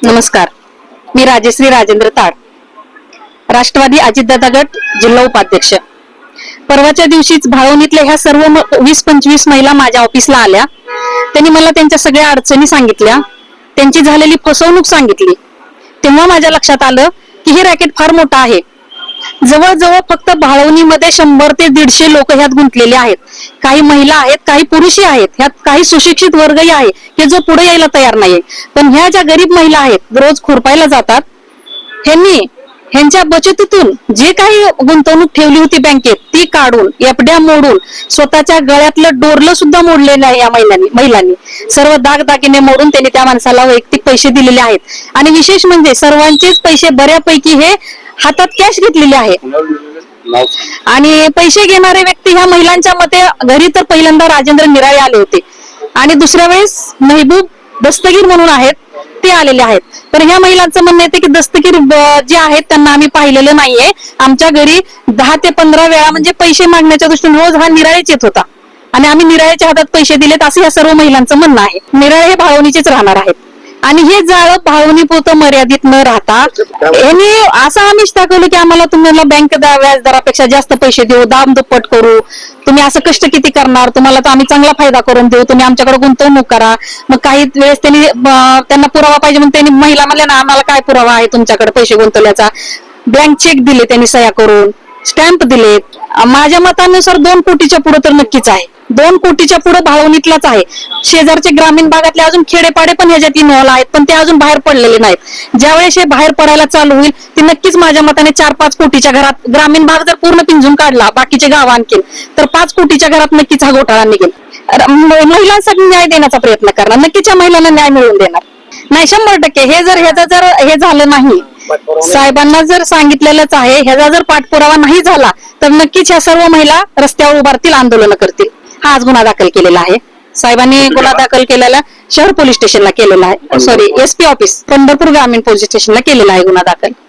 नमस्कार, मी राजश्री राजेंद्र ताड, राष्ट्रवादी अजितदादा गट जिल्हा उपाध्यक्ष. परवाच्या दिवशीच भाळवणीतल्या ह्या सर्व 20-25 महिला माझ्या ऑफिसला आल्या. त्यांनी मला त्यांच्या सगळ्या अडचणी सांगितल्या, त्यांची झालेली फसवणूक सांगितली. तेव्हा माझ्या लक्षात आलं की हे रॅकेट फार मोठं आहे. जवळजवळ फक्त भाळवणीमध्ये 100 ते 150 लोक ह्यात गुंतलेले आहेत. काही महिला आहेत, काही पुरुषही आहेत, ह्यात काही सुशिक्षित वर्गही आहे की जो पुढे यायला तयार नाहीये. पण ह्या ज्या गरीब महिला आहेत, रोज खुरपायला जातात, ह्यांच्या बचतीतून जे काही गुंतवणूक ठेवली होती बँकेत ती काढून, एफड्या मोडून, स्वतःच्या गळ्यातलं डोरलं सुद्धा मोडलेलं आहे या महिलांनी. सर्व दागदागिने मोडून त्यांनी त्या माणसाला वैयक्तिक पैसे दिलेले आहेत. आणि विशेष म्हणजे सर्वांचेच पैसे बऱ्यापैकी हे हातात कॅश घेतलेले आहे. आणि पैसे घेणारे व्यक्ती ह्या महिलांच्या मते घरी तर पहिल्यांदा राजेंद्र निराळे आले होते आणि दुसऱ्या वेळेस महबूब दस्तगीर म्हणून आहेत ते आलेले आहेत. तर ह्या महिलांचं म्हणणं येते की दस्तगीर जे आहेत त्यांना आम्ही पाहिलेलं नाहीये. आमच्या घरी 10 ते 15 वेळा म्हणजे पैसे मागण्याच्या दृष्टीने रोज हा निराळेच येत होता आणि आम्ही निराळेच्या हातात पैसे दिलेत असं या सर्व महिलांचं म्हणणं आहे. निराळे हे भाळवणीचेच राहणार आहेत आणि हे जाळं भाळवणीपुरतं मर्यादित न राहता यांनी असं आमिष दाखवलं की आम्हाला तुम्हाला बँक व्याजदरापेक्षा जास्त पैसे देऊ, दाम दुप्पट करू, तुम्ही असं कष्ट किती करणार, तुम्हाला तर आम्ही चांगला फायदा करून देऊ, तुम्ही आमच्याकडे गुंतवणूक करा. मग काही वेळेस त्यांना पुरावा पाहिजे म्हणून त्यांनी महिला म्हणल्या ना आम्हाला काय पुरावा आहे तुमच्याकडे पैसे गुंतवल्याचा. ब्लँक चेक दिले त्यांनी सह्या करून, स्टॅम्प दिलेत. माझ्या मतानुसार 2 कोटीच्या पुढे तर नक्कीच आहे. 2 कोटीच्या पुढे भाळवणीतलाच आहे. शेजारचे ग्रामीण भागातले अजून खेडेपाडे पण ह्याच्यात इन्व्हॉल्व आहेत, पण ते अजून बाहेर पडलेले नाहीत. ज्यावेळेस हे बाहेर पडायला चालू होईल ते नक्कीच माझ्या मताने 4-5 कोटीच्या घरात, ग्रामीण भाग जर पूर्ण पिंजून काढला, बाकीचे गाव आणखीन, तर 5 कोटीच्या घरात नक्कीच हा घोटाळा निघेल. महिलांसाठी न्याय देण्याचा प्रयत्न करणार, नक्कीच या महिलांना न्याय मिळवून देणार. नाही, 100% ह्याचा जर हे झालं नाही, साहेबांना जर सांगितलेलंच आहे, ह्याचा जर पाठपुरावा नाही झाला तर नक्कीच ह्या सर्व महिला रस्त्यावर उभारतील, आंदोलन करतील. हा आज गुन्हा दाखल केलेला आहे. साहेबांनी गुन्हा दाखल केलेला शहर पोलीस स्टेशनला केलेला आहे, सॉरी SP ऑफिस पंढरपूर ग्रामीण पोलीस स्टेशनला केलेला आहे गुन्हा दाखल.